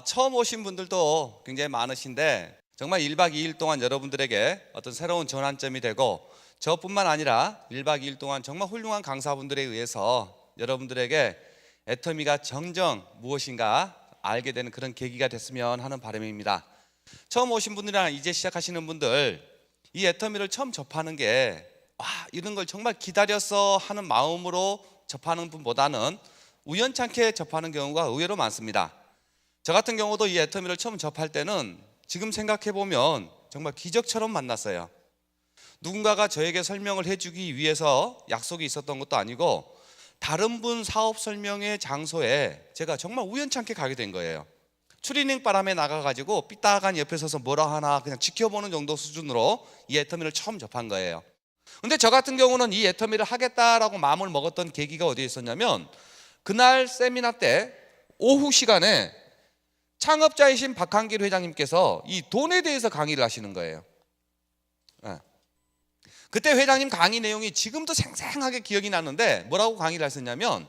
처음 오신 분들도 굉장히 많으신데 정말 1박 2일 동안 여러분들에게 어떤 새로운 전환점이 되고 저뿐만 아니라 1박 2일 동안 정말 훌륭한 강사분들에 의해서 여러분들에게 애터미가 정정 무엇인가 알게 되는 그런 계기가 됐으면 하는 바람입니다. 처음 오신 분들이나 이제 시작하시는 분들, 이 애터미를 처음 접하는 게 이런 걸 정말 기다려서 하는 마음으로 접하는 분보다는 우연찮게 접하는 경우가 의외로 많습니다. 저 같은 경우도 이 애터미를 처음 접할 때는 지금 생각해보면 정말 기적처럼 만났어요. 누군가가 저에게 설명을 해주기 위해서 약속이 있었던 것도 아니고 다른 분 사업 설명회 장소에 제가 정말 우연찮게 가게 된 거예요. 추리닝 바람에 나가가지고 삐딱한 옆에 서서 뭐라 하나 그냥 지켜보는 정도 수준으로 이 애터미를 처음 접한 거예요. 근데 저 같은 경우는 이 애터미를 하겠다라고 마음을 먹었던 계기가 어디에 있었냐면, 그날 세미나 때 오후 시간에 창업자이신 박한길 회장님께서 이 돈에 대해서 강의를 하시는 거예요. 그때 회장님 강의 내용이 지금도 생생하게 기억이 나는데 뭐라고 강의를 하셨냐면,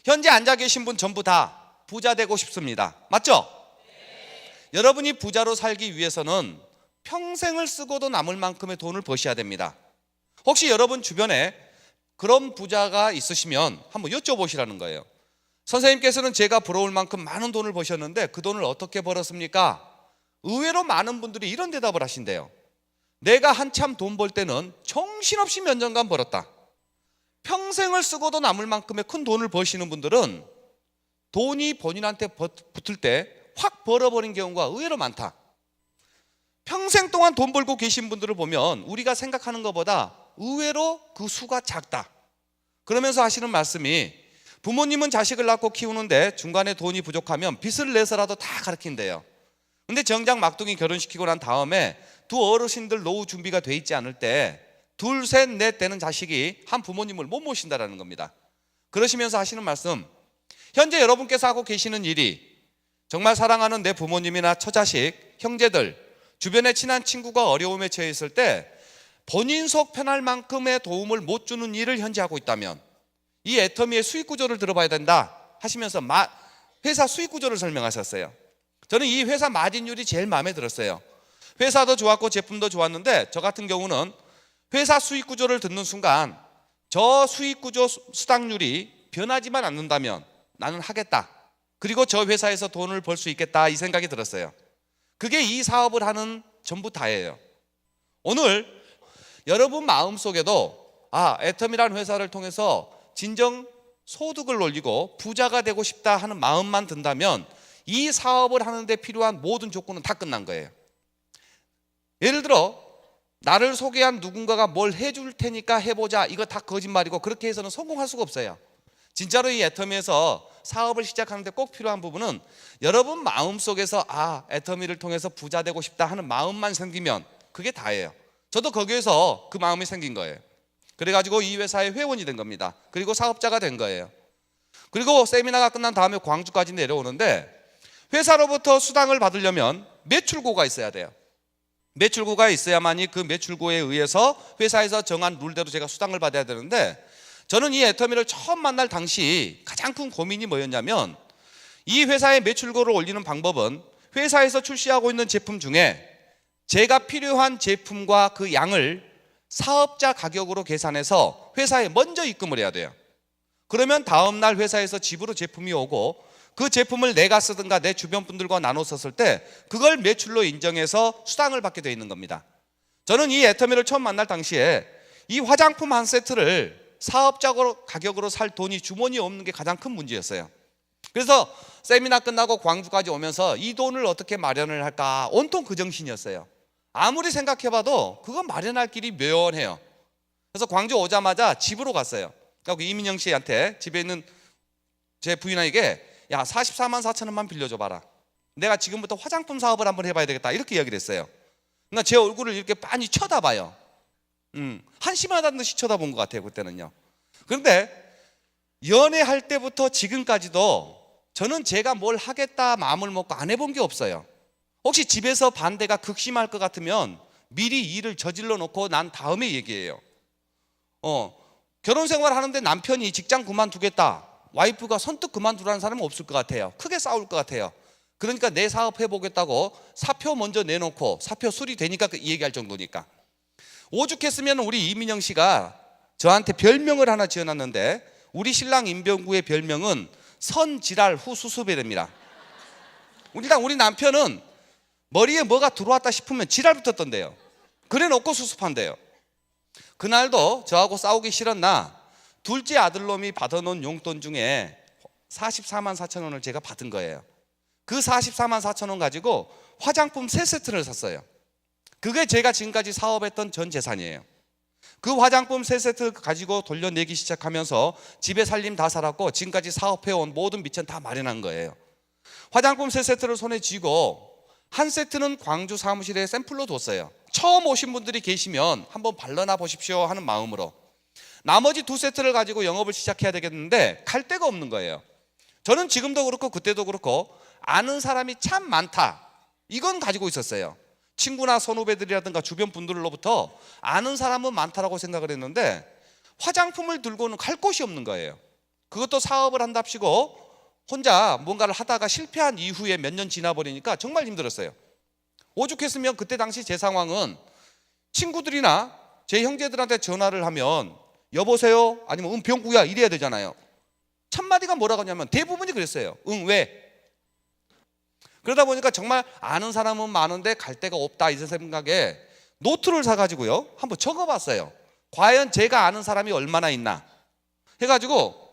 현재 앉아 계신 분 전부 다 부자 되고 싶습니다. 맞죠? 네. 여러분이 부자로 살기 위해서는 평생을 쓰고도 남을 만큼의 돈을 버셔야 됩니다. 혹시 여러분 주변에 그런 부자가 있으시면 한번 여쭤보시라는 거예요. 선생님께서는 제가 부러울 만큼 많은 돈을 버셨는데 그 돈을 어떻게 벌었습니까? 의외로 많은 분들이 이런 대답을 하신대요. 내가 한참 돈 벌 때는 정신없이 몇 년간 벌었다. 평생을 쓰고도 남을 만큼의 큰 돈을 버시는 분들은 돈이 본인한테 붙을 때 확 벌어버린 경우가 의외로 많다. 평생 동안 돈 벌고 계신 분들을 보면 우리가 생각하는 것보다 의외로 그 수가 작다. 그러면서 하시는 말씀이, 부모님은 자식을 낳고 키우는데 중간에 돈이 부족하면 빚을 내서라도 다 가르친대요. 근데 정작 막둥이 결혼시키고 난 다음에 두 어르신들 노후 준비가 돼 있지 않을 때 둘, 셋, 넷 되는 자식이 한 부모님을 못 모신다라는 겁니다. 그러시면서 하시는 말씀, 현재 여러분께서 하고 계시는 일이 정말 사랑하는 내 부모님이나 처자식, 형제들, 주변에 친한 친구가 어려움에 처해 있을 때 본인 속 편할 만큼의 도움을 못 주는 일을 현재 하고 있다면 이 애터미의 수익 구조를 들어봐야 된다 하시면서 회사 수익 구조를 설명하셨어요. 저는 이 회사 마진율이 제일 마음에 들었어요. 회사도 좋았고 제품도 좋았는데 저 같은 경우는 회사 수익 구조를 듣는 순간 저 수익 구조 수당률이 변하지만 않는다면 나는 하겠다. 그리고 저 회사에서 돈을 벌 수 있겠다, 이 생각이 들었어요. 그게 이 사업을 하는 전부 다예요. 오늘 여러분 마음속에도 애터미라는 회사를 통해서 진정 소득을 올리고 부자가 되고 싶다 하는 마음만 든다면 이 사업을 하는데 필요한 모든 조건은 다 끝난 거예요. 예를 들어 나를 소개한 누군가가 뭘 해줄 테니까 해보자, 이거 다 거짓말이고 그렇게 해서는 성공할 수가 없어요. 진짜로 이 애터미에서 사업을 시작하는데 꼭 필요한 부분은 여러분 마음속에서 애터미를 통해서 부자 되고 싶다 하는 마음만 생기면 그게 다예요. 저도 거기에서 그 마음이 생긴 거예요. 그래가지고 이 회사의 회원이 된 겁니다. 그리고 사업자가 된 거예요. 그리고 세미나가 끝난 다음에 광주까지 내려오는데 회사로부터 수당을 받으려면 매출고가 있어야 돼요. 매출고가 있어야만이 그 매출고에 의해서 회사에서 정한 룰대로 제가 수당을 받아야 되는데, 저는 이 애터미를 처음 만날 당시 가장 큰 고민이 뭐였냐면, 이 회사의 매출고를 올리는 방법은 회사에서 출시하고 있는 제품 중에 제가 필요한 제품과 그 양을 사업자 가격으로 계산해서 회사에 먼저 입금을 해야 돼요. 그러면 다음날 회사에서 집으로 제품이 오고 그 제품을 내가 쓰든가 내 주변 분들과 나눠 썼을 때 그걸 매출로 인정해서 수당을 받게 되어 있는 겁니다. 저는 이 애터미를 처음 만날 당시에 이 화장품 한 세트를 사업자 가격으로 살 돈이 주머니에 없는 게 가장 큰 문제였어요. 그래서 세미나 끝나고 광주까지 오면서 이 돈을 어떻게 마련을 할까 온통 그 정신이었어요. 아무리 생각해봐도 그거 마련할 길이 묘연해요. 그래서 광주 오자마자 집으로 갔어요. 그리고 이민영 씨한테, 집에 있는 제 부인에게 44만 4천 원만 빌려줘봐라. 내가 지금부터 화장품 사업을 한번 해봐야 되겠다, 이렇게 이야기를 했어요. 그러니까 제 얼굴을 이렇게 빤히 쳐다봐요. 한심하다는 듯이 쳐다본 것 같아요, 그때는요. 그런데 연애할 때부터 지금까지도 저는 제가 뭘 하겠다 마음을 먹고 안 해본 게 없어요. 혹시 집에서 반대가 극심할 것 같으면 미리 일을 저질러 놓고 난 다음에 얘기해요. 결혼 생활 하는데 남편이 직장 그만두겠다, 와이프가 선뜻 그만두라는 사람은 없을 것 같아요. 크게 싸울 것 같아요. 그러니까 내 사업 해보겠다고 사표 먼저 내놓고 사표 수리되니까 이 얘기할 정도니까. 오죽했으면 우리 이민영 씨가 저한테 별명을 하나 지어놨는데, 우리 신랑 임병구의 별명은 선지랄 후 수습이랍니다. 일단 우리 남편은 머리에 뭐가 들어왔다 싶으면 지랄 붙었던데요. 그래 놓고 수습한대요. 그날도 저하고 싸우기 싫었나 둘째 아들놈이 받아놓은 용돈 중에 44만 4천 원을 제가 받은 거예요. 그 44만 4천 원 가지고 화장품 3세트를 샀어요. 그게 제가 지금까지 사업했던 전 재산이에요. 그 화장품 3세트 가지고 돌려내기 시작하면서 집에 살림 다 살았고 지금까지 사업해온 모든 미천 다 마련한 거예요. 화장품 3세트를 손에 쥐고 한 세트는 광주 사무실에 샘플로 뒀어요. 처음 오신 분들이 계시면 한번 발라나 보십시오 하는 마음으로. 나머지 2세트를 가지고 영업을 시작해야 되겠는데 갈 데가 없는 거예요. 저는 지금도 그렇고 그때도 그렇고 아는 사람이 참 많다, 이건 가지고 있었어요. 친구나 선후배들이라든가 주변 분들로부터 아는 사람은 많다라고 생각을 했는데 화장품을 들고는 갈 곳이 없는 거예요. 그것도 사업을 한답시고 혼자 뭔가를 하다가 실패한 이후에 몇 년 지나버리니까 정말 힘들었어요. 오죽했으면 그때 당시 제 상황은 친구들이나 제 형제들한테 전화를 하면 여보세요? 아니면 병구야 이래야 되잖아요. 첫 마디가 뭐라고 하냐면 대부분이 그랬어요. 응, 왜? 그러다 보니까 정말 아는 사람은 많은데 갈 데가 없다, 이 생각에 노트를 사가지고요 한번 적어봤어요. 과연 제가 아는 사람이 얼마나 있나 해가지고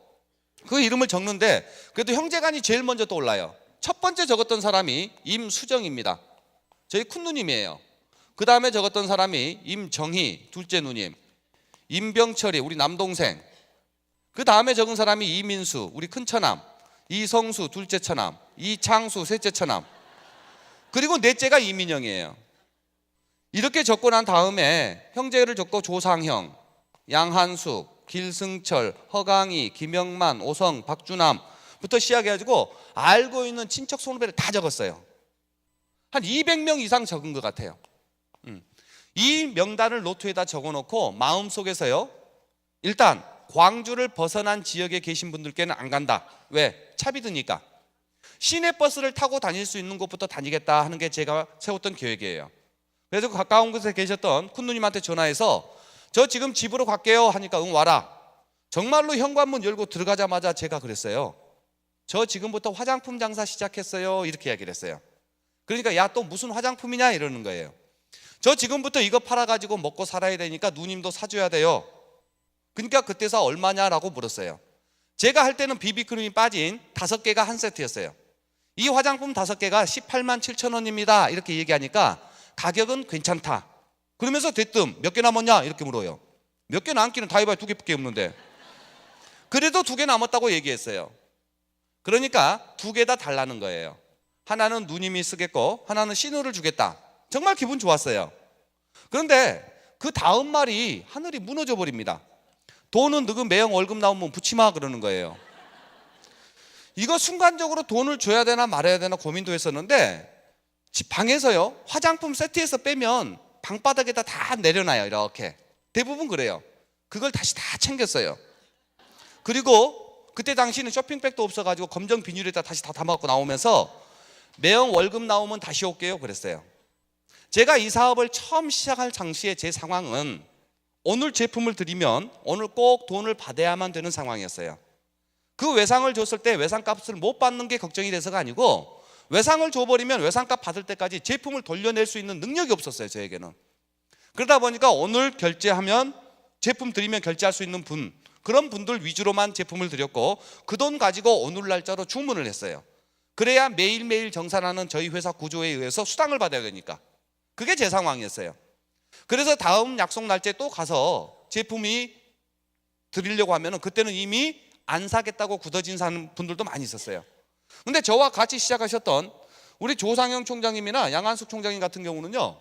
그 이름을 적는데 그래도 형제간이 제일 먼저 떠올라요. 첫 번째 적었던 사람이 임수정입니다. 저희 큰누님이에요. 그 다음에 적었던 사람이 임정희, 둘째 누님, 임병철이 우리 남동생, 그 다음에 적은 사람이 이민수, 우리 큰처남, 이성수, 둘째 처남, 이창수, 셋째 처남, 그리고 넷째가 이민영이에요. 이렇게 적고 난 다음에 형제를 적고 조상형, 양한숙, 길승철, 허강희, 김영만, 오성, 박주남부터 시작해가지고 알고 있는 친척 손후배를 다 적었어요. 한 200명 이상 적은 것 같아요. 이 명단을 노트에다 적어놓고 마음속에서요, 일단 광주를 벗어난 지역에 계신 분들께는 안 간다. 왜? 차비 드니까. 시내버스를 타고 다닐 수 있는 곳부터 다니겠다 하는 게 제가 세웠던 계획이에요. 그래서 가까운 곳에 계셨던 큰누님한테 전화해서 저 지금 집으로 갈게요 하니까 응 와라. 정말로 현관문 열고 들어가자마자 제가 그랬어요. 저 지금부터 화장품 장사 시작했어요, 이렇게 이야기를 했어요. 그러니까 야 또 무슨 화장품이냐 이러는 거예요. 저 지금부터 이거 팔아가지고 먹고 살아야 되니까 누님도 사줘야 돼요. 그러니까 그때서 얼마냐라고 물었어요. 제가 할 때는 비비크림이 빠진 5개가 한 세트였어요. 이 화장품 5개가 18만 7천 원입니다 이렇게 얘기하니까 가격은 괜찮다. 그러면서 대뜸 몇 개 남았냐 이렇게 물어요. 몇 개 남기는 다 해봐야 2개밖에 없는데. 그래도 2개 남았다고 얘기했어요. 그러니까 2개 다 달라는 거예요. 하나는 누님이 쓰겠고 하나는 신우를 주겠다. 정말 기분 좋았어요. 그런데 그 다음 말이 하늘이 무너져 버립니다. 돈은 너희 매형 월급 나오면 붙이마 그러는 거예요. 이거 순간적으로 돈을 줘야 되나 말아야 되나 고민도 했었는데 집 방에서요 화장품 세트에서 빼면 방바닥에다 다 내려놔요. 이렇게 대부분 그래요. 그걸 다시 다 챙겼어요. 그리고 그때 당시는 쇼핑백도 없어가지고 검정 비닐에다 다시 다 담아갖고 나오면서 매형 월급 나오면 다시 올게요 그랬어요. 제가 이 사업을 처음 시작할 당시에 제 상황은 오늘 제품을 드리면 오늘 꼭 돈을 받아야만 되는 상황이었어요. 그 외상을 줬을 때 외상값을 못 받는 게 걱정이 돼서가 아니고 외상을 줘버리면 외상값 받을 때까지 제품을 돌려낼 수 있는 능력이 없었어요 저에게는. 그러다 보니까 오늘 결제하면 제품 드리면 결제할 수 있는 분, 그런 분들 위주로만 제품을 드렸고 그 돈 가지고 오늘 날짜로 주문을 했어요. 그래야 매일매일 정산하는 저희 회사 구조에 의해서 수당을 받아야 되니까. 그게 제 상황이었어요. 그래서 다음 약속 날짜에 또 가서 제품이 드리려고 하면 그때는 이미 안 사겠다고 굳어진 분들도 많이 있었어요. 근데 저와 같이 시작하셨던 우리 조상영 총장님이나 양한숙 총장님 같은 경우는요,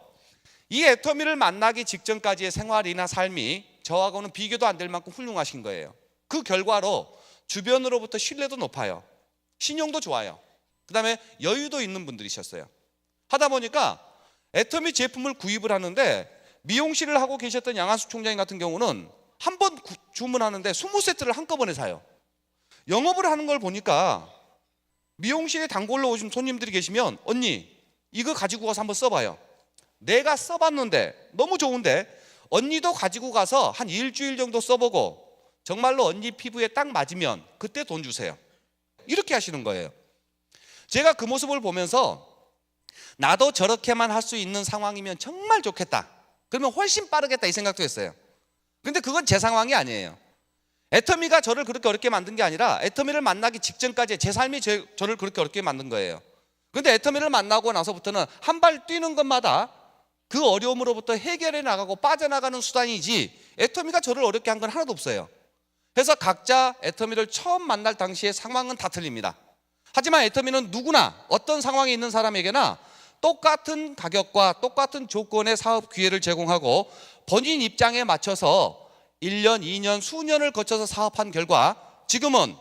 이 애터미를 만나기 직전까지의 생활이나 삶이 저하고는 비교도 안 될 만큼 훌륭하신 거예요. 그 결과로 주변으로부터 신뢰도 높아요. 신용도 좋아요. 그 다음에 여유도 있는 분들이셨어요. 하다 보니까 애터미 제품을 구입을 하는데 미용실을 하고 계셨던 양한숙 총장님 같은 경우는 한 번 주문하는데 20세트를 한꺼번에 사요. 영업을 하는 걸 보니까 미용실에 단골로 오신 손님들이 계시면 언니 이거 가지고 가서 한번 써봐요. 내가 써봤는데 너무 좋은데 언니도 가지고 가서 한 일주일 정도 써보고 정말로 언니 피부에 딱 맞으면 그때 돈 주세요. 이렇게 하시는 거예요. 제가 그 모습을 보면서 나도 저렇게만 할 수 있는 상황이면 정말 좋겠다. 그러면 훨씬 빠르겠다 이 생각도 했어요. 근데 그건 제 상황이 아니에요. 애터미가 저를 그렇게 어렵게 만든 게 아니라 애터미를 만나기 직전까지 제 삶이 저를 그렇게 어렵게 만든 거예요. 근데 애터미를 만나고 나서부터는 한 발 뛰는 것마다 그 어려움으로부터 해결해 나가고 빠져나가는 수단이지 애터미가 저를 어렵게 한 건 하나도 없어요. 그래서 각자 애터미를 처음 만날 당시의 상황은 다 틀립니다. 하지만 애터미는 누구나 어떤 상황에 있는 사람에게나 똑같은 가격과 똑같은 조건의 사업 기회를 제공하고 본인 입장에 맞춰서 1년, 2년, 수년을 거쳐서 사업한 결과 지금은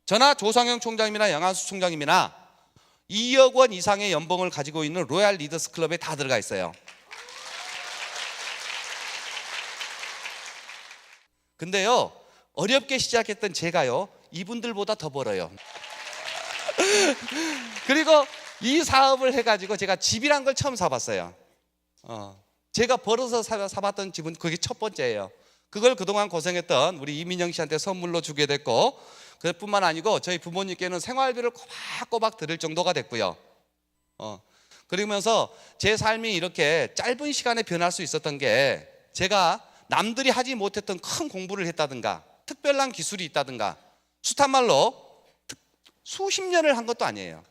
저나 조상영 총장님이나 양한수 총장님이나 2억 원 이상의 연봉을 가지고 있는 로얄 리더스 클럽에 다 들어가 있어요. 근데요, 어렵게 시작했던 제가요, 이분들보다 더 벌어요. 그리고 이 사업을 해가지고 제가 집이란 걸 처음 사봤어요. 제가 벌어서 사봤던 집은 그게 첫 번째예요. 그걸 그동안 고생했던 우리 이민영 씨한테 선물로 주게 됐고, 그뿐만 아니고 저희 부모님께는 생활비를 꼬박꼬박 드릴 정도가 됐고요. 그러면서 제 삶이 이렇게 짧은 시간에 변할 수 있었던 게 제가 남들이 하지 못했던 큰 공부를 했다든가 특별한 기술이 있다든가 숱한 말로 수십 년을 한 것도 아니에요.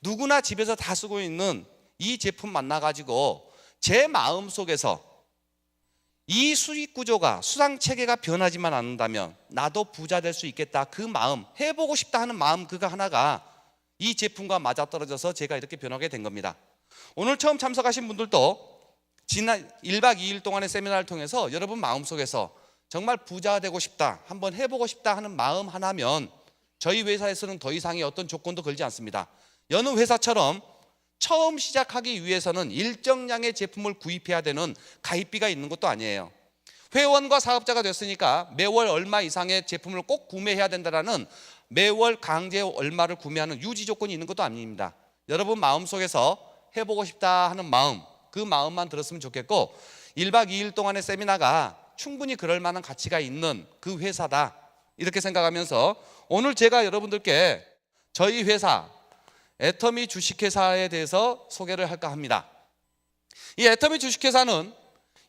누구나 집에서 다 쓰고 있는 이 제품 만나가지고 제 마음속에서 이 수익 구조가 수당 체계가 변하지만 않는다면 나도 부자 될 수 있겠다, 그 마음, 해보고 싶다 하는 마음, 그거 하나가 이 제품과 맞아떨어져서 제가 이렇게 변하게 된 겁니다. 오늘 처음 참석하신 분들도 지난 1박 2일 동안의 세미나를 통해서 여러분 마음속에서 정말 부자가 되고 싶다, 한번 해보고 싶다 하는 마음 하나면 저희 회사에서는 더 이상의 어떤 조건도 걸지 않습니다. 여느 회사처럼 처음 시작하기 위해서는 일정량의 제품을 구입해야 되는 가입비가 있는 것도 아니에요. 회원과 사업자가 됐으니까 매월 얼마 이상의 제품을 꼭 구매해야 된다는 매월 강제 얼마를 구매하는 유지 조건이 있는 것도 아닙니다. 여러분 마음속에서 해보고 싶다 하는 마음, 그 마음만 들었으면 좋겠고 1박 2일 동안의 세미나가 충분히 그럴 만한 가치가 있는 그 회사다, 이렇게 생각하면서 오늘 제가 여러분들께 저희 회사 애터미 주식회사에 대해서 소개를 할까 합니다. 이 애터미 주식회사는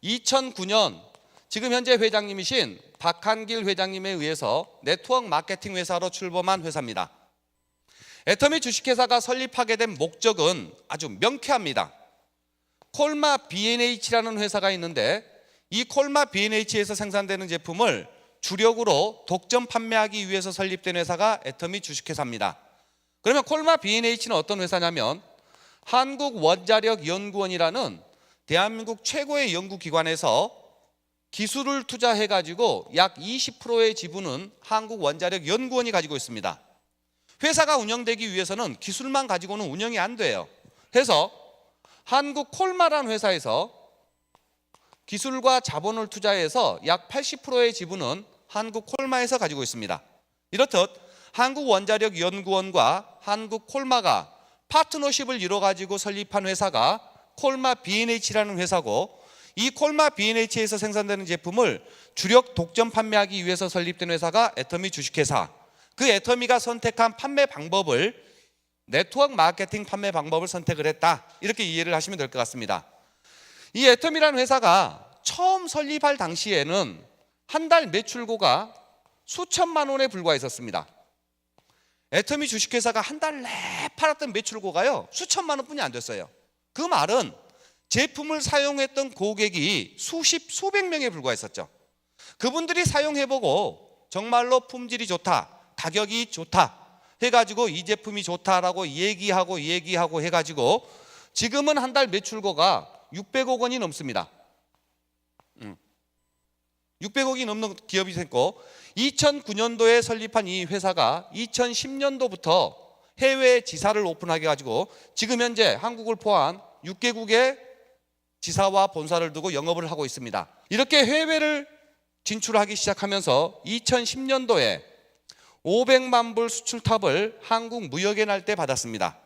2009년 지금 현재 회장님이신 박한길 회장님에 의해서 네트워크 마케팅 회사로 출범한 회사입니다. 애터미 주식회사가 설립하게 된 목적은 아주 명쾌합니다. 콜마 B&H라는 회사가 있는데 이 콜마 B&H에서 생산되는 제품을 주력으로 독점 판매하기 위해서 설립된 회사가 애터미 주식회사입니다. 그러면 콜마 B&H는 어떤 회사냐면 한국원자력연구원이라는 대한민국 최고의 연구기관에서 기술을 투자해가지고 약 20%의 지분은 한국원자력연구원이 가지고 있습니다. 회사가 운영되기 위해서는 기술만 가지고는 운영이 안 돼요. 그래서 한국콜마라는 회사에서 기술과 자본을 투자해서 약 80%의 지분은 한국콜마에서 가지고 있습니다. 이렇듯 한국원자력연구원과 한국콜마가 파트너십을 이뤄가지고 설립한 회사가 콜마 B&H라는 회사고, 이 콜마 B&H에서 생산되는 제품을 주력 독점 판매하기 위해서 설립된 회사가 애터미 주식회사. 그 애터미가 선택한 판매 방법을 네트워크 마케팅 판매 방법을 선택을 했다, 이렇게 이해를 하시면 될 것 같습니다. 이 애터미라는 회사가 처음 설립할 당시에는 한 달 매출고가 수천만 원에 불과했었습니다. 애터미 주식회사가 한 달 내에 팔았던 매출고가요 수천만 원뿐이 안 됐어요. 그 말은 제품을 사용했던 고객이 수백 명에 불과했었죠. 그분들이 사용해보고 정말로 품질이 좋다, 가격이 좋다 해가지고 이 제품이 좋다라고 얘기하고 해가지고 지금은 한 달 매출고가 600억 원이 넘습니다. 600억이 넘는 기업이 됐고 2009년도에 설립한 이 회사가 2010년도부터 해외 지사를 오픈하게 가지고 지금 현재 한국을 포함한 6개국의 지사와 본사를 두고 영업을 하고 있습니다. 이렇게 해외를 진출하기 시작하면서 2010년도에 500만 불 수출탑을 한국 무역의 날 때 받았습니다.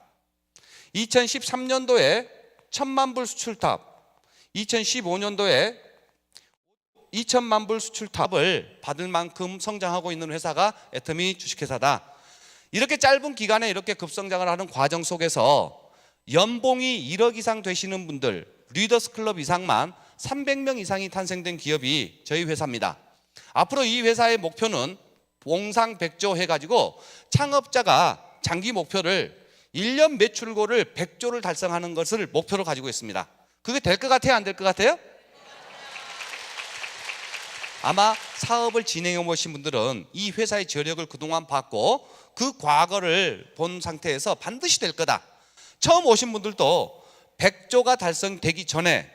2013년도에 1000만 불 수출탑, 2015년도에 2000만 불 수출탑을 받을 만큼 성장하고 있는 회사가 애터미 주식회사다. 이렇게 짧은 기간에 이렇게 급성장을 하는 과정 속에서 연봉이 1억 이상 되시는 분들, 리더스 클럽 이상만 300명 이상이 탄생된 기업이 저희 회사입니다. 앞으로 이 회사의 목표는 봉상백조 해가지고 창업자가 장기 목표를 1년 매출고를 100조를 달성하는 것을 목표로 가지고 있습니다. 그게 될 것 같아요? 안 될 것 같아요? 아마 사업을 진행해 보신 분들은 이 회사의 저력을 그동안 봤고 그 과거를 본 상태에서 반드시 될 거다. 처음 오신 분들도 100조가 달성되기 전에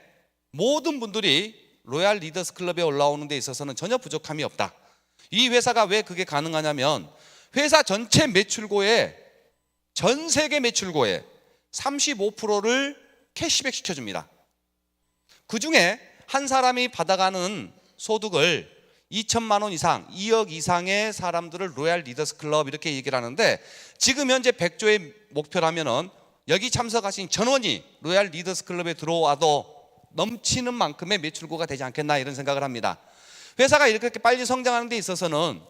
모든 분들이 로얄 리더스 클럽에 올라오는 데 있어서는 전혀 부족함이 없다. 이 회사가 왜 그게 가능하냐면 회사 전체 매출고에, 전 세계 매출고에 35%를 캐시백 시켜줍니다. 그 중에 한 사람이 받아가는 소득을 2천만 원 이상, 2억 이상의 사람들을 로얄 리더스 클럽 이렇게 얘기를 하는데, 지금 현재 100조의 목표라면은 여기 참석하신 전원이 로얄 리더스 클럽에 들어와도 넘치는 만큼의 매출고가 되지 않겠나 이런 생각을 합니다. 회사가 이렇게 빨리 성장하는 데 있어서는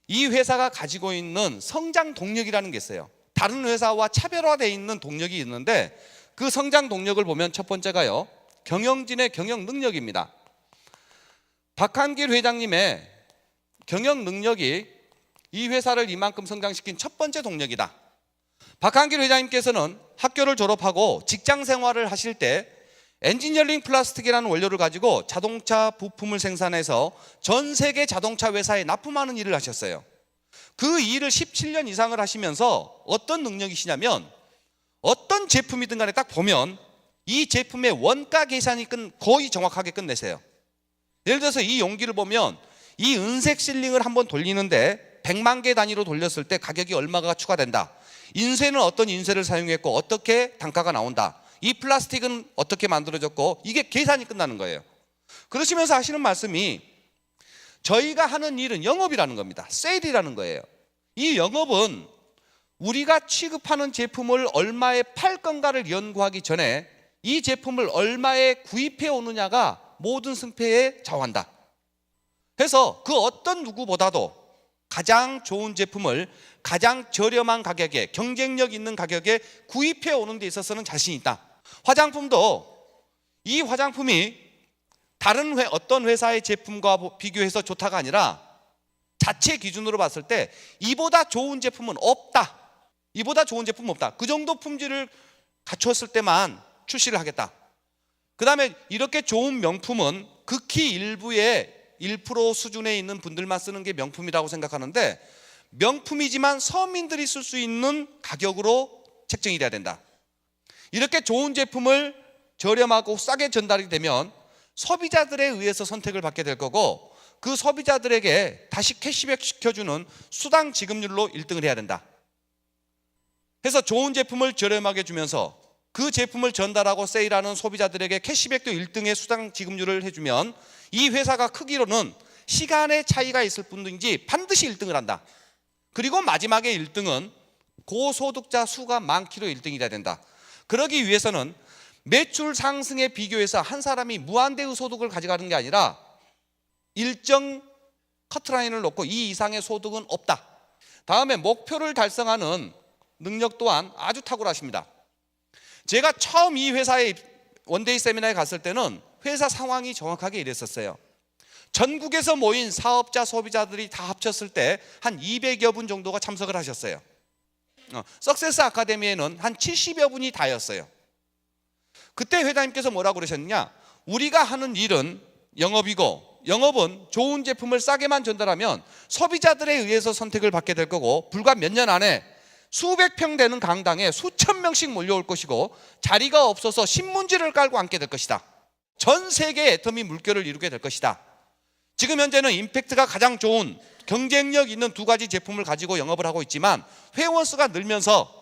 이 회사가 가지고 있는 성장 동력이라는 게 있어요. 다른 회사와 차별화되어 있는 동력이 있는데 그 성장 동력을 보면 첫 번째가요, 경영진의 경영 능력입니다. 박한길 회장님의 경영 능력이 이 회사를 이만큼 성장시킨 첫 번째 동력이다. 박한길 회장님께서는 학교를 졸업하고 직장 생활을 하실 때 엔지니어링 플라스틱이라는 원료를 가지고 자동차 부품을 생산해서 전 세계 자동차 회사에 납품하는 일을 하셨어요. 그 일을 17년 이상을 하시면서 어떤 능력이시냐면 어떤 제품이든 간에 딱 보면 이 제품의 원가 계산이 거의 정확하게 끝내세요. 예를 들어서 이 용기를 보면 이 은색 실링을 한번 돌리는데 100만 개 단위로 돌렸을 때 가격이 얼마가 추가된다. 인쇄는 어떤 인쇄를 사용했고 어떻게 단가가 나온다. 이 플라스틱은 어떻게 만들어졌고, 이게 계산이 끝나는 거예요. 그러시면서 하시는 말씀이 저희가 하는 일은 영업이라는 겁니다. 세일이라는 거예요. 이 영업은 우리가 취급하는 제품을 얼마에 팔 건가를 연구하기 전에 이 제품을 얼마에 구입해 오느냐가 모든 승패에 좌우한다. 그래서 그 어떤 누구보다도 가장 좋은 제품을 가장 저렴한 가격에, 경쟁력 있는 가격에 구입해 오는 데 있어서는 자신이 있다. 화장품도 이 화장품이 다른 어떤 회사의 제품과 비교해서 좋다가 아니라 자체 기준으로 봤을 때 이보다 좋은 제품은 없다. 이보다 좋은 제품은 없다. 그 정도 품질을 갖췄을 때만 출시를 하겠다. 그 다음에 이렇게 좋은 명품은 극히 일부의 1% 수준에 있는 분들만 쓰는 게 명품이라고 생각하는데, 명품이지만 서민들이 쓸 수 있는 가격으로 책정이 돼야 된다. 이렇게 좋은 제품을 저렴하고 싸게 전달이 되면 소비자들에 의해서 선택을 받게 될 거고, 그 소비자들에게 다시 캐시백 시켜주는 수당 지급률로 1등을 해야 된다. 그래서 좋은 제품을 저렴하게 주면서 그 제품을 전달하고 세일하는 소비자들에게 캐시백도 1등의 수당 지급률을 해주면 이 회사가 크기로는 시간의 차이가 있을 뿐이지 반드시 1등을 한다. 그리고 마지막에 1등은 고소득자 수가 많기로 1등이 돼야 된다. 그러기 위해서는 매출 상승에 비교해서 한 사람이 무한대의 소득을 가져가는 게 아니라 일정 커트라인을 놓고 이 이상의 소득은 없다. 다음에 목표를 달성하는 능력 또한 아주 탁월하십니다. 제가 처음 이 회사에 원데이 세미나에 갔을 때는 회사 상황이 정확하게 이랬었어요. 전국에서 모인 사업자, 소비자들이 다 합쳤을 때 한 200여 분 정도가 참석을 하셨어요. 석세스 아카데미에는 한 70여 분이 다였어요. 그때 회장님께서 뭐라고 그러셨느냐, 우리가 하는 일은 영업이고 영업은 좋은 제품을 싸게만 전달하면 소비자들에 의해서 선택을 받게 될 거고, 불과 몇 년 안에 수백 평 되는 강당에 수천 명씩 몰려올 것이고 자리가 없어서 신문지를 깔고 앉게 될 것이다. 전 세계의 애터미 물결을 이루게 될 것이다. 지금 현재는 임팩트가 가장 좋은 경쟁력 있는 두 가지 제품을 가지고 영업을 하고 있지만 회원 수가 늘면서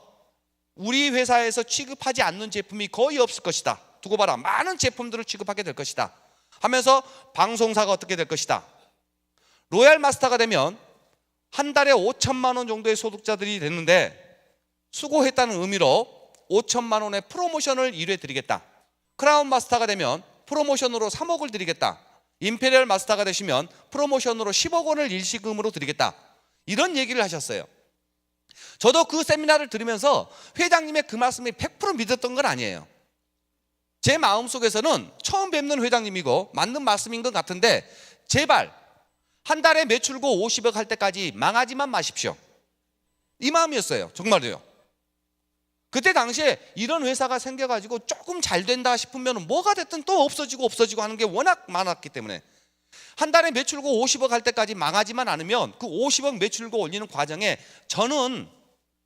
우리 회사에서 취급하지 않는 제품이 거의 없을 것이다. 두고 봐라, 많은 제품들을 취급하게 될 것이다 하면서 방송사가 어떻게 될 것이다. 로얄 마스터가 되면 한 달에 5천만 원 정도의 소득자들이 됐는데 수고했다는 의미로 5천만 원의 프로모션을 1회 드리겠다. 크라운 마스터가 되면 프로모션으로 3억을 드리겠다. 임페리얼 마스터가 되시면 프로모션으로 10억 원을 일시금으로 드리겠다. 이런 얘기를 하셨어요. 저도 그 세미나를 들으면서 회장님의 그 말씀이 100% 믿었던 건 아니에요. 제 마음속에서는 처음 뵙는 회장님이고 맞는 말씀인 것 같은데 제발 한 달에 매출고 50억 할 때까지 망하지만 마십시오. 이 마음이었어요. 정말로요. 그때 당시에 이런 회사가 생겨가지고 조금 잘 된다 싶으면 뭐가 됐든 또 없어지고 하는 게 워낙 많았기 때문에 한 달에 매출고 50억 할 때까지 망하지만 않으면 그 50억 매출고 올리는 과정에 저는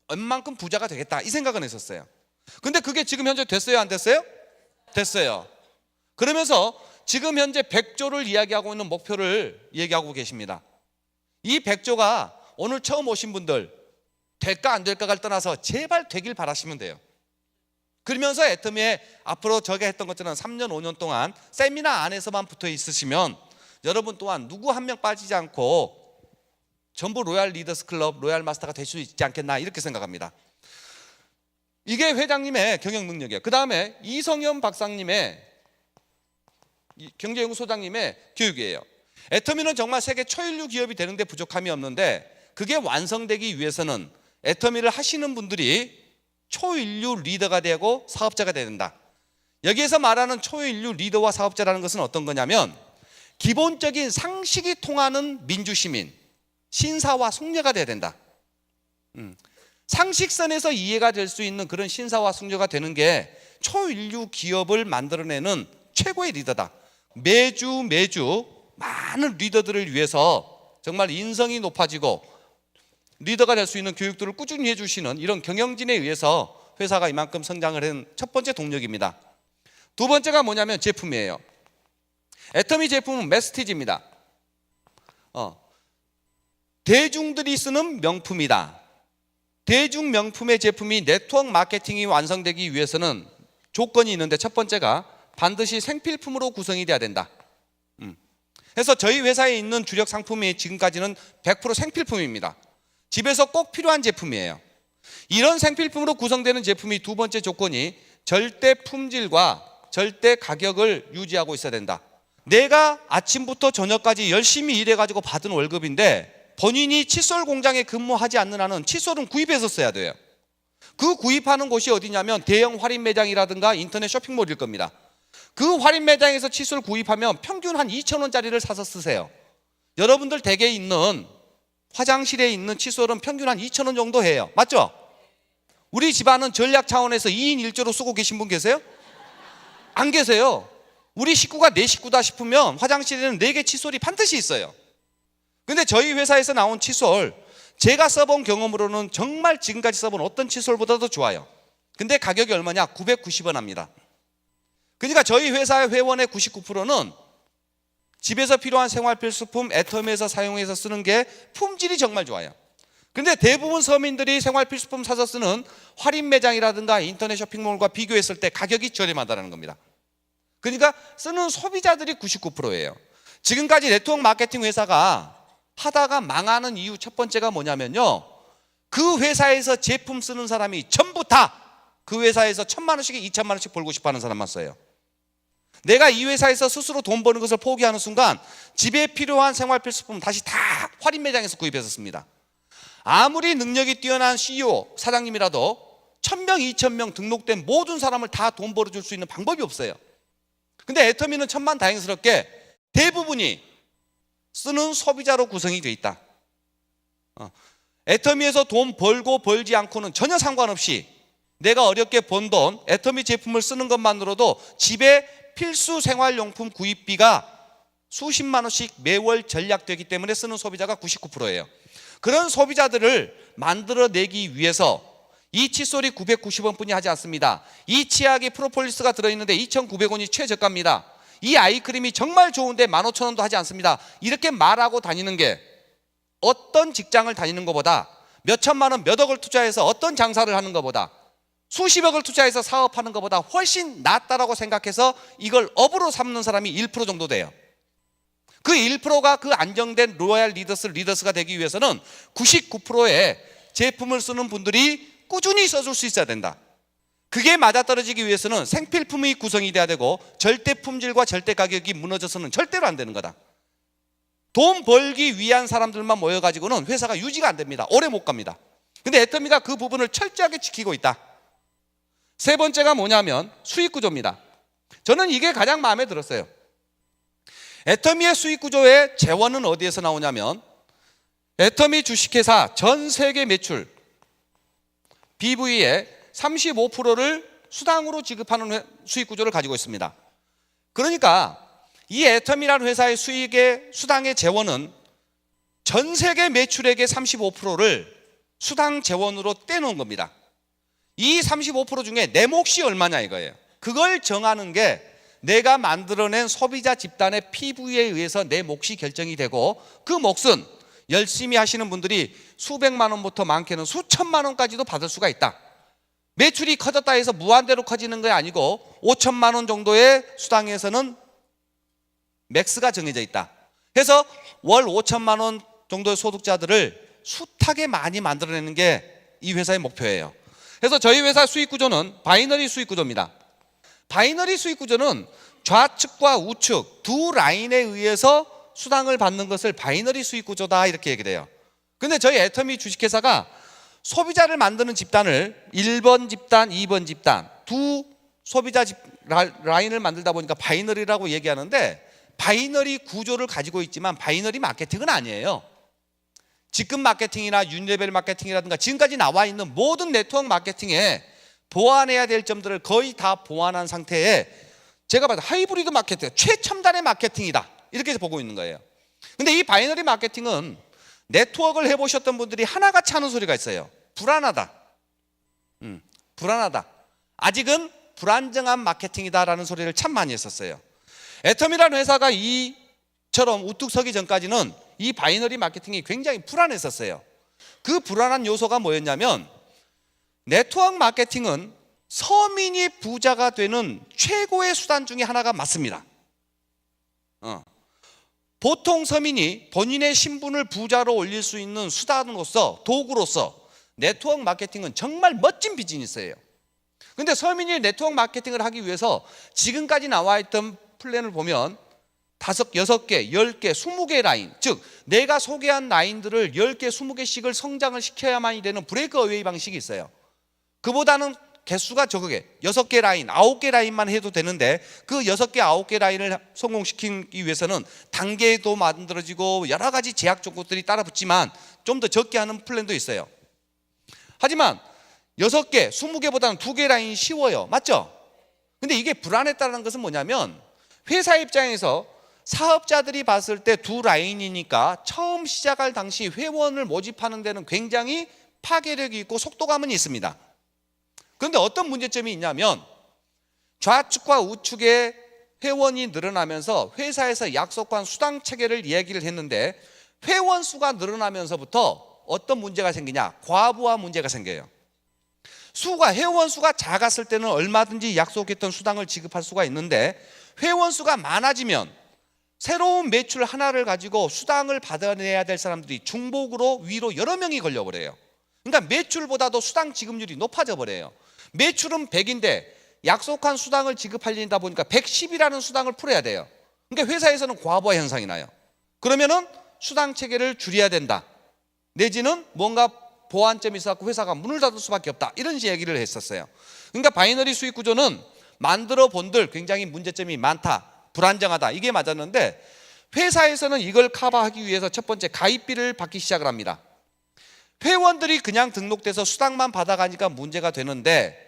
웬만큼 부자가 되겠다 이 생각은 했었어요. 근데 그게 지금 현재 됐어요? 안 됐어요? 됐어요. 그러면서 지금 현재 100조를 이야기하고 있는 목표를 얘기하고 계십니다. 이 100조가 오늘 처음 오신 분들 될까 안 될까를 떠나서 제발 되길 바라시면 돼요. 그러면서 애터미에 앞으로 저게 했던 것처럼 3년 5년 동안 세미나 안에서만 붙어 있으시면 여러분 또한 누구 한 명 빠지지 않고 전부 로얄 리더스 클럽 로얄 마스터가 될 수 있지 않겠나 이렇게 생각합니다. 이게 회장님의 경영 능력이에요. 그 다음에 이성현 박사님의 경제연구소장님의 교육이에요. 애터미는 정말 세계 초일류 기업이 되는데 부족함이 없는데 그게 완성되기 위해서는 애터미를 하시는 분들이 초인류 리더가 되고 사업자가 돼야 된다. 여기에서 말하는 초인류 리더와 사업자라는 것은 어떤 거냐면 기본적인 상식이 통하는 민주시민, 신사와 숙녀가 돼야 된다. 상식선에서 이해가 될 수 있는 그런 신사와 숙녀가 되는 게 초인류 기업을 만들어내는 최고의 리더다. 매주 많은 리더들을 위해서 정말 인성이 높아지고 리더가 될 수 있는 교육들을 꾸준히 해주시는 이런 경영진에 의해서 회사가 이만큼 성장을 한 첫 번째 동력입니다. 두 번째가 뭐냐면 제품이에요. 애터미 제품은 메스티지입니다. 대중들이 쓰는 명품이다. 대중 명품의 제품이 네트워크 마케팅이 완성되기 위해서는 조건이 있는데 첫 번째가 반드시 생필품으로 구성이 돼야 된다. 그래서 저희 회사에 있는 주력 상품이 지금까지는 100% 생필품입니다. 집에서 꼭 필요한 제품이에요. 이런 생필품으로 구성되는 제품이 두 번째 조건이 절대 품질과 절대 가격을 유지하고 있어야 된다. 내가 아침부터 저녁까지 열심히 일해가지고 받은 월급인데 본인이 칫솔 공장에 근무하지 않는 한은 칫솔은 구입해서 써야 돼요. 그 구입하는 곳이 어디냐면 대형 할인 매장이라든가 인터넷 쇼핑몰일 겁니다. 그 할인 매장에서 칫솔 구입하면 평균 한 2,000원짜리를 사서 쓰세요. 여러분들 댁에 있는 화장실에 있는 칫솔은 평균 한 2,000원 정도 해요. 맞죠? 우리 집안은 전략 차원에서 2인 1조로 쓰고 계신 분 계세요? 안 계세요. 우리 식구가 내 식구다 싶으면 화장실에는 4개 칫솔이 반드시 있어요. 근데 저희 회사에서 나온 칫솔 제가 써본 경험으로는 정말 지금까지 써본 어떤 칫솔보다도 좋아요. 근데 가격이 얼마냐? 990원 합니다. 그러니까 저희 회사의 회원의 99%는 집에서 필요한 생활 필수품 애터미에서 사용해서 쓰는 게 품질이 정말 좋아요. 근데 대부분 서민들이 생활 필수품 사서 쓰는 할인 매장이라든가 인터넷 쇼핑몰과 비교했을 때 가격이 저렴하다는 겁니다. 그러니까 쓰는 소비자들이 99%예요. 지금까지 네트워크 마케팅 회사가 하다가 망하는 이유 첫 번째가 뭐냐면요, 그 회사에서 제품 쓰는 사람이 전부 다 그 회사에서 1,000만 원씩 2,000만 원씩 벌고 싶어 하는 사람만 써요. 내가 이 회사에서 스스로 돈 버는 것을 포기하는 순간 집에 필요한 생활 필수품 다시 다 할인 매장에서 구입해서 씁니다. 아무리 능력이 뛰어난 CEO 사장님이라도 1,000명 2,000명 등록된 모든 사람을 다 돈 벌어줄 수 있는 방법이 없어요. 근데 애터미는 천만다행스럽게 대부분이 쓰는 소비자로 구성이 되어 있다. 애터미에서 돈 벌고 벌지 않고는 전혀 상관없이 내가 어렵게 번 돈 애터미 제품을 쓰는 것만으로도 집에 필수 생활용품 구입비가 수십만 원씩 매월 전략되기 때문에 쓰는 소비자가 99%예요. 그런 소비자들을 만들어내기 위해서 이 칫솔이 990원 뿐이 하지 않습니다. 이 치약이 프로폴리스가 들어있는데 2,900원이 최저가입니다. 이 아이크림이 정말 좋은데 15,000원도 하지 않습니다. 이렇게 말하고 다니는 게 어떤 직장을 다니는 것보다 몇 천만 원 몇 억을 투자해서 어떤 장사를 하는 것보다 수십억을 투자해서 사업하는 것보다 훨씬 낫다라고 생각해서 이걸 업으로 삼는 사람이 1% 정도 돼요. 그 1%가 그 안정된 로얄 리더스가 되기 위해서는 99%의 제품을 쓰는 분들이 꾸준히 써줄 수 있어야 된다. 그게 맞아떨어지기 위해서는 생필품이 구성이 돼야 되고 절대 품질과 절대 가격이 무너져서는 절대로 안 되는 거다. 돈 벌기 위한 사람들만 모여가지고는 회사가 유지가 안 됩니다. 오래 못 갑니다. 근데 애터미가 그 부분을 철저하게 지키고 있다. 세 번째가 뭐냐면 수익 구조입니다. 저는 이게 가장 마음에 들었어요. 애터미의 수익 구조의 재원은 어디에서 나오냐면 애터미 주식회사 전 세계 매출 BV의 35%를 수당으로 지급하는 수익 구조를 가지고 있습니다. 그러니까 이 애터미라는 회사의 수익의 수당의 재원은 전 세계 매출액의 35%를 수당 재원으로 떼놓은 겁니다. 이 35% 중에 내 몫이 얼마냐 이거예요. 그걸 정하는 게 내가 만들어낸 소비자 집단의 PV에 의해서 내 몫이 결정이 되고 그 몫은 열심히 하시는 분들이 수백만 원부터 많게는 수천만 원까지도 받을 수가 있다. 매출이 커졌다 해서 무한대로 커지는 게 아니고 5천만 원 정도의 수당에서는 맥스가 정해져 있다. 그래서 월 5천만 원 정도의 소득자들을 숱하게 많이 만들어내는 게 이 회사의 목표예요. 그래서 저희 회사 수익 구조는 바이너리 수익 구조입니다. 바이너리 수익 구조는 좌측과 우측 두 라인에 의해서 수당을 받는 것을 바이너리 수익 구조다 이렇게 얘기를 해요. 근데 저희 애터미 주식회사가 소비자를 만드는 집단을 1번 집단, 2번 집단 두 소비자 라인을 만들다 보니까 바이너리라고 얘기하는데 바이너리 구조를 가지고 있지만 바이너리 마케팅은 아니에요. 직급 마케팅이나 유니레벨 마케팅이라든가 지금까지 나와 있는 모든 네트워크 마케팅에 보완해야 될 점들을 거의 다 보완한 상태에 제가 봐도 하이브리드 마케팅, 최첨단의 마케팅이다 이렇게 보고 있는 거예요. 근데 이 바이너리 마케팅은 네트워크를 해보셨던 분들이 하나같이 하는 소리가 있어요. 불안하다. 불안하다. 아직은 불안정한 마케팅이다라는 소리를 참 많이 했었어요. 애터미라는 회사가 이처럼 우뚝 서기 전까지는 이 바이너리 마케팅이 굉장히 불안했었어요. 그 불안한 요소가 뭐였냐면 네트워크 마케팅은 서민이 부자가 되는 최고의 수단 중에 하나가 맞습니다. 보통 서민이 본인의 신분을 부자로 올릴 수 있는 수단으로서 도구로서 네트워크 마케팅은 정말 멋진 비즈니스예요. 근데 서민이 네트워크 마케팅을 하기 위해서 지금까지 나와 있던 플랜을 보면 5, 6개, 10개, 20개 라인, 즉 내가 소개한 라인들을 10개, 20개씩을 성장을 시켜야만이 되는 브레이크 어웨이 방식이 있어요. 그보다는 개수가 적게 6개 라인, 9개 라인만 해도 되는데 그 6개, 9개 라인을 성공시키기 위해서는 단계도 만들어지고 여러 가지 제약 조건들이 따라 붙지만 좀 더 적게 하는 플랜도 있어요. 하지만 6개, 20개보다는 2개 라인이 쉬워요. 맞죠? 근데 이게 불안했다는 것은 뭐냐면 회사 입장에서 사업자들이 봤을 때 두 라인이니까 처음 시작할 당시 회원을 모집하는 데는 굉장히 파괴력이 있고 속도감은 있습니다. 그런데 어떤 문제점이 있냐면 좌측과 우측에 회원이 늘어나면서 회사에서 약속한 수당 체계를 이야기를 했는데 회원 수가 늘어나면서부터 어떤 문제가 생기냐? 과부하 문제가 생겨요. 회원 수가 작았을 때는 얼마든지 약속했던 수당을 지급할 수가 있는데 회원 수가 많아지면 새로운 매출 하나를 가지고 수당을 받아내야 될 사람들이 중복으로 위로 여러 명이 걸려버려요. 그러니까 매출보다도 수당 지급률이 높아져 버려요. 매출은 100인데 약속한 수당을 지급하려다 보니까 110이라는 수당을 풀어야 돼요. 그러니까 회사에서는 과부하 현상이 나요. 그러면은 수당 체계를 줄여야 된다. 내지는 뭔가 보완점이 있어서 회사가 문을 닫을 수밖에 없다. 이런 얘기를 했었어요. 그러니까 바이너리 수익 구조는 만들어 본들 굉장히 문제점이 많다. 불안정하다. 이게 맞았는데 회사에서는 이걸 커버하기 위해서 첫 번째 가입비를 받기 시작을 합니다. 회원들이 그냥 등록돼서 수당만 받아가니까 문제가 되는데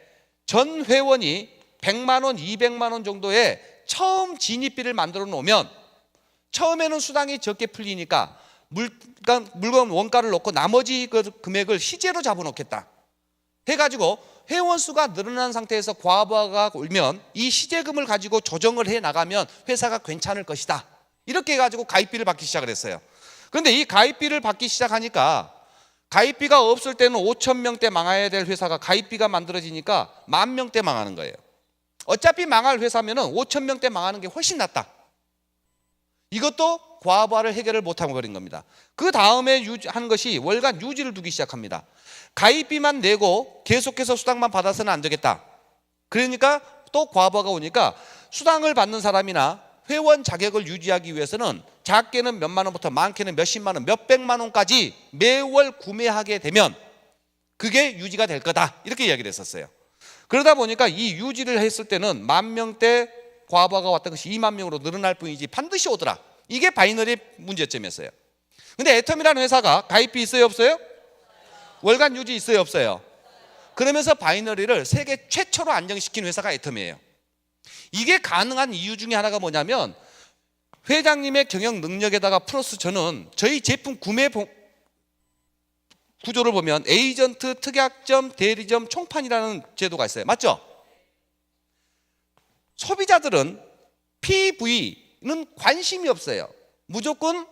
전 회원이 100만 원, 200만 원 정도의 처음 진입비를 만들어 놓으면 처음에는 수당이 적게 풀리니까 물건 원가를 놓고 나머지 그 금액을 시제로 잡아놓겠다 해가지고 회원 수가 늘어난 상태에서 과부하가 오면 이 시제금을 가지고 조정을 해 나가면 회사가 괜찮을 것이다. 이렇게 해가지고 가입비를 받기 시작을 했어요. 그런데 이 가입비를 받기 시작하니까 가입비가 없을 때는 5천 명대 망해야 될 회사가 가입비가 만들어지니까 10,000명대 망하는 거예요. 어차피 망할 회사면은 5천 명대 망하는 게 훨씬 낫다. 이것도 과부하를 해결을 못하고 버린 겁니다. 그 다음에 하는 것이 월간 유지를 두기 시작합니다. 가입비만 내고 계속해서 수당만 받아서는 안 되겠다. 그러니까 또 과부하가 오니까 수당을 받는 사람이나 회원 자격을 유지하기 위해서는 작게는 몇만 원부터 많게는 몇십만 원, 몇백만 원까지 매월 구매하게 되면 그게 유지가 될 거다. 이렇게 이야기를 했었어요. 그러다 보니까 이 유지를 했을 때는 10,000명대 과부하가 왔던 것이 20,000명으로 늘어날 뿐이지 반드시 오더라. 이게 바이너리 문제점이었어요. 근데 애텀이라는 회사가 가입비 있어요, 없어요? 월간 유지 있어요, 없어요? 그러면서 바이너리를 세계 최초로 안정시킨 회사가 애텀이에요. 이게 가능한 이유 중에 하나가 뭐냐면 회장님의 경영 능력에다가 플러스 저는 저희 제품 구매 구조를 보면 에이전트, 특약점, 대리점, 총판이라는 제도가 있어요. 맞죠? 소비자들은 PV는 관심이 없어요. 무조건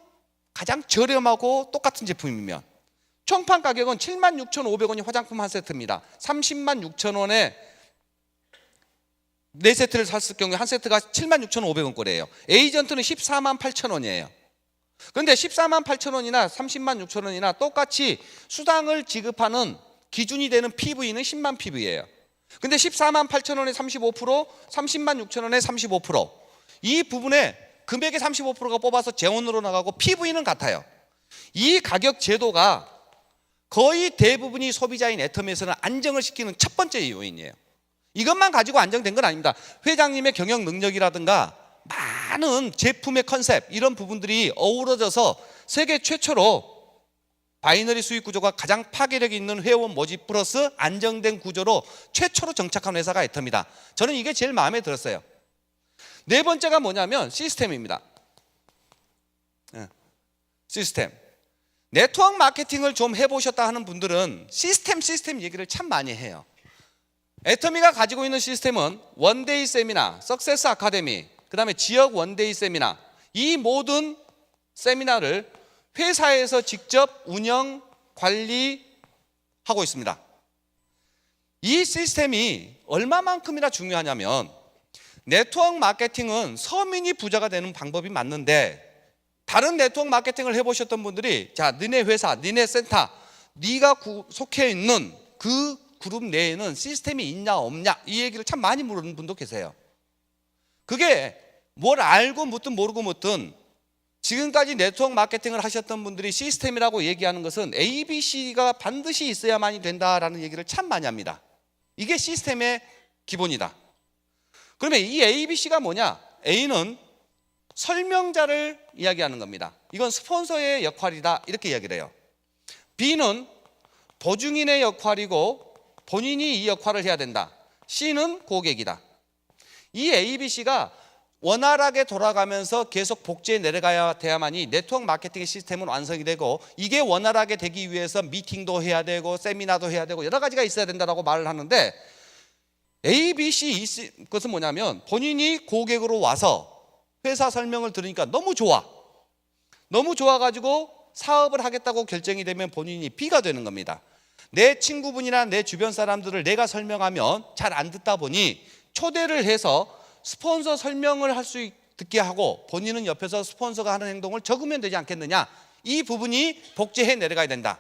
가장 저렴하고 똑같은 제품이면. 총판 가격은 76,500원이 화장품 한 세트입니다. 306,000원에 4세트를 샀을 경우에 한 세트가 76,500원 꼴이에요. 에이전트는 148,000원이에요. 그런데 148,000원이나 306,000원이나 똑같이 수당을 지급하는 기준이 되는 PV는 10만 PV예요. 근데 148,000원에 35%, 306,000원에 35%. 이 부분에 금액의 35%가 뽑아서 재원으로 나가고 PV는 같아요. 이 가격 제도가 거의 대부분이 소비자인 애텀에서는 안정을 시키는 첫 번째 요인이에요. 이것만 가지고 안정된 건 아닙니다. 회장님의 경영 능력이라든가 많은 제품의 컨셉 이런 부분들이 어우러져서 세계 최초로 바이너리 수익 구조가 가장 파괴력 있는 회원 모집 플러스 안정된 구조로 최초로 정착한 회사가 애텀이다. 저는 이게 제일 마음에 들었어요. 네 번째가 뭐냐면 시스템입니다. 시스템. 네트워크 마케팅을 좀 해보셨다 하는 분들은 시스템 얘기를 참 많이 해요. 애터미가 가지고 있는 시스템은 원데이 세미나, 석세스 아카데미, 그 다음에 지역 원데이 세미나, 이 모든 세미나를 회사에서 직접 운영, 관리하고 있습니다. 이 시스템이 얼마만큼이나 중요하냐면 네트워크 마케팅은 서민이 부자가 되는 방법이 맞는데 다른 네트워크 마케팅을 해보셨던 분들이 자, 너네 회사, 너네 센터, 네가 속해 있는 그 그룹 내에는 시스템이 있냐 없냐 이 얘기를 참 많이 물어보는 분도 계세요. 그게 뭘 알고 묻든 모르고 묻든 지금까지 네트워크 마케팅을 하셨던 분들이 시스템이라고 얘기하는 것은 ABC가 반드시 있어야만이 된다라는 얘기를 참 많이 합니다. 이게 시스템의 기본이다. 그러면 이 ABC가 뭐냐? A는 설명자를 이야기하는 겁니다. 이건 스폰서의 역할이다 이렇게 이야기를 해요. B는 보증인의 역할이고 본인이 이 역할을 해야 된다. C는 고객이다. 이 ABC가 원활하게 돌아가면서 계속 복제해 내려가야 돼야만이 네트워크 마케팅의 시스템은 완성이 되고 이게 원활하게 되기 위해서 미팅도 해야 되고 세미나도 해야 되고 여러 가지가 있어야 된다고 말을 하는데 ABC 그것은 뭐냐면 본인이 고객으로 와서 회사 설명을 들으니까 너무 좋아. 너무 좋아가지고 사업을 하겠다고 결정이 되면 본인이 B가 되는 겁니다. 내 친구분이나 내 주변 사람들을 내가 설명하면 잘 안 듣다 보니 초대를 해서 스폰서 설명을 할 수 듣게 하고 본인은 옆에서 스폰서가 하는 행동을 적으면 되지 않겠느냐. 이 부분이 복제해 내려가야 된다.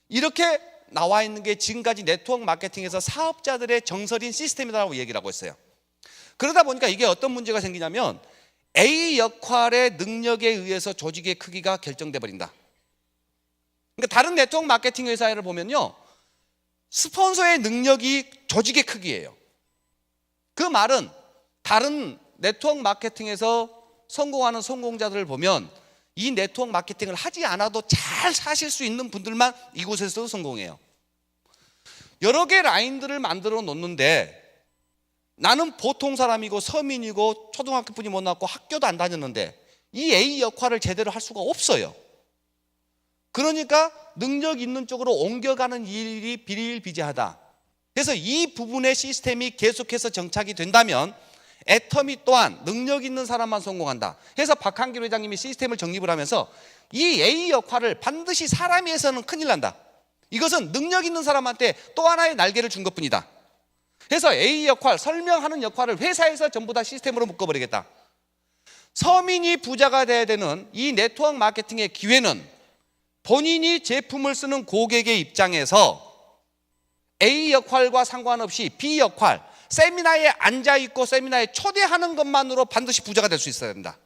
이렇게 나와 있는 게 지금까지 네트워크 마케팅에서 사업자들의 정설인 시스템이라고 얘기를 하고 있어요. 그러다 보니까 이게 어떤 문제가 생기냐면 A 역할의 능력에 의해서 조직의 크기가 결정돼 버린다. 그러니까 다른 네트워크 마케팅 회사를 보면요, 스폰서의 능력이 조직의 크기예요. 그 말은 다른 네트워크 마케팅에서 성공하는 성공자들을 보면 이 네트워크 마케팅을 하지 않아도 잘 사실 수 있는 분들만 이곳에서 성공해요. 여러 개 라인들을 만들어 놓는데 나는 보통 사람이고 서민이고 초등학교뿐이 못 나왔고 학교도 안 다녔는데 이 A 역할을 제대로 할 수가 없어요. 그러니까 능력 있는 쪽으로 옮겨가는 일이 비일비재하다. 그래서 이 부분의 시스템이 계속해서 정착이 된다면 애터미 또한 능력 있는 사람만 성공한다. 그래서 박한길 회장님이 시스템을 정립을 하면서 이 A 역할을 반드시 사람이 해서는 큰일 난다. 이것은 능력 있는 사람한테 또 하나의 날개를 준 것뿐이다. 그래서 A 역할, 설명하는 역할을 회사에서 전부 다 시스템으로 묶어버리겠다. 서민이 부자가 돼야 되는 이 네트워크 마케팅의 기회는 본인이 제품을 쓰는 고객의 입장에서 A 역할과 상관없이 B 역할, 세미나에 앉아있고 세미나에 초대하는 것만으로 반드시 부자가 될 수 있어야 된다.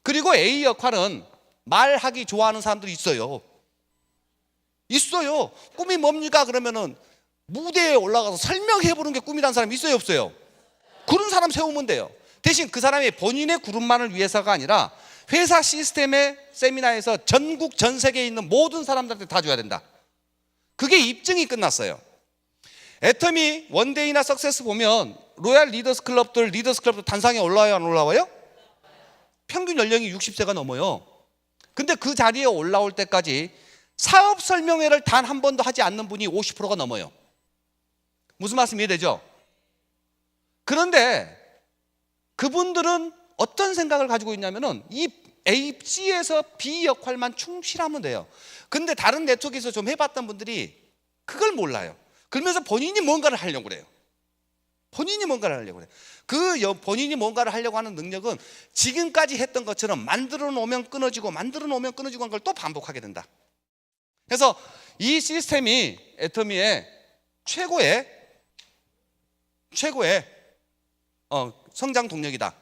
그리고 A 역할은 말하기 좋아하는 사람들이 있어요. 꿈이 뭡니까? 그러면은 무대에 올라가서 설명해보는 게 꿈이라는 사람이 있어요, 없어요? 그런 사람 세우면 돼요. 대신 그 사람이 본인의 그룹만을 위해서가 아니라 회사 시스템의 세미나에서 전국 전 세계에 있는 모든 사람들한테 다 줘야 된다. 그게 입증이 끝났어요. 애터미 원데이나 석세스 보면 로얄 리더스 클럽들 단상에 올라와요, 안 올라와요? 평균 연령이 60세가 넘어요. 근데 그 자리에 올라올 때까지 사업 설명회를 단 한 번도 하지 않는 분이 50%가 넘어요. 무슨 말씀 이해되죠? 그런데 그분들은 어떤 생각을 가지고 있냐면은 이 A, C에서 B 역할만 충실하면 돼요. 근데 다른 네트워크에서 좀 해봤던 분들이 그걸 몰라요. 그러면서 본인이 뭔가를 하려고 그래요. 본인이 뭔가를 하려고 하는 능력은 지금까지 했던 것처럼 만들어 놓으면 끊어지고 한 걸 또 반복하게 된다. 그래서 이 시스템이 애터미의 최고의 성장 동력이다.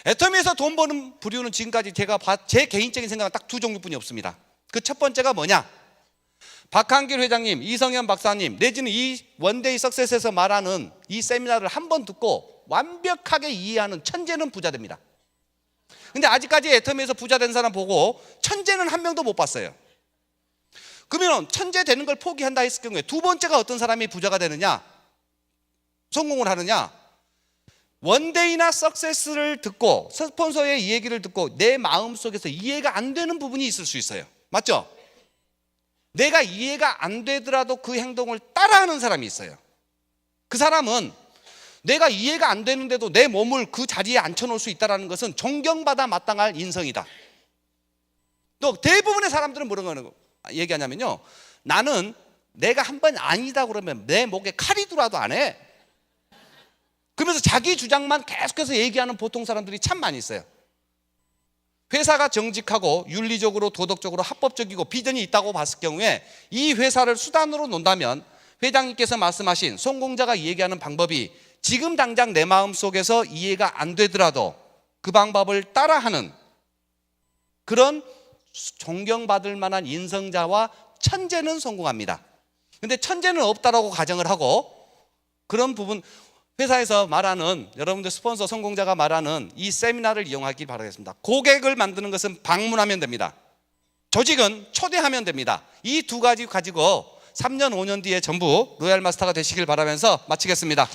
애터미에서 돈 버는 부류는 지금까지 제 개인적인 생각은 딱 두 종류뿐이 없습니다. 그 첫 번째가 뭐냐? 박한길 회장님, 이성현 박사님 내지는 이 원데이 석세스에서 말하는 이 세미나를 한 번 듣고 완벽하게 이해하는 천재는 부자 됩니다. 근데 아직까지 애터미에서 부자 된 사람 보고 천재는 한 명도 못 봤어요. 그러면 천재 되는 걸 포기한다 했을 경우에 두 번째가 어떤 사람이 부자가 되느냐, 성공을 하느냐? 원데이나 석세스를 듣고 스폰서의 이 얘기를 듣고 내 마음속에서 이해가 안 되는 부분이 있을 수 있어요. 맞죠? 내가 이해가 안 되더라도 그 행동을 따라하는 사람이 있어요. 그 사람은 내가 이해가 안 되는데도 내 몸을 그 자리에 앉혀놓을 수 있다는 것은 존경받아 마땅할 인성이다. 또 대부분의 사람들은 뭐라고 얘기하냐면요, 나는 내가 한 번 아니다 그러면 내 목에 칼이 들어와도 안 해. 그러면서 자기 주장만 계속해서 얘기하는 보통 사람들이 참 많이 있어요. 회사가 정직하고 윤리적으로 도덕적으로 합법적이고 비전이 있다고 봤을 경우에 이 회사를 수단으로 논다면 회장님께서 말씀하신 성공자가 얘기하는 방법이 지금 당장 내 마음속에서 이해가 안 되더라도 그 방법을 따라하는 그런 존경받을 만한 인성자와 천재는 성공합니다. 근데 천재는 없다라고 가정을 하고 그런 부분, 회사에서 말하는 여러분들 스폰서 성공자가 말하는 이 세미나를 이용하기 바라겠습니다. 고객을 만드는 것은 방문하면 됩니다. 조직은 초대하면 됩니다. 이 두 가지 가지고 3년 5년 뒤에 전부 로얄 마스터가 되시길 바라면서 마치겠습니다.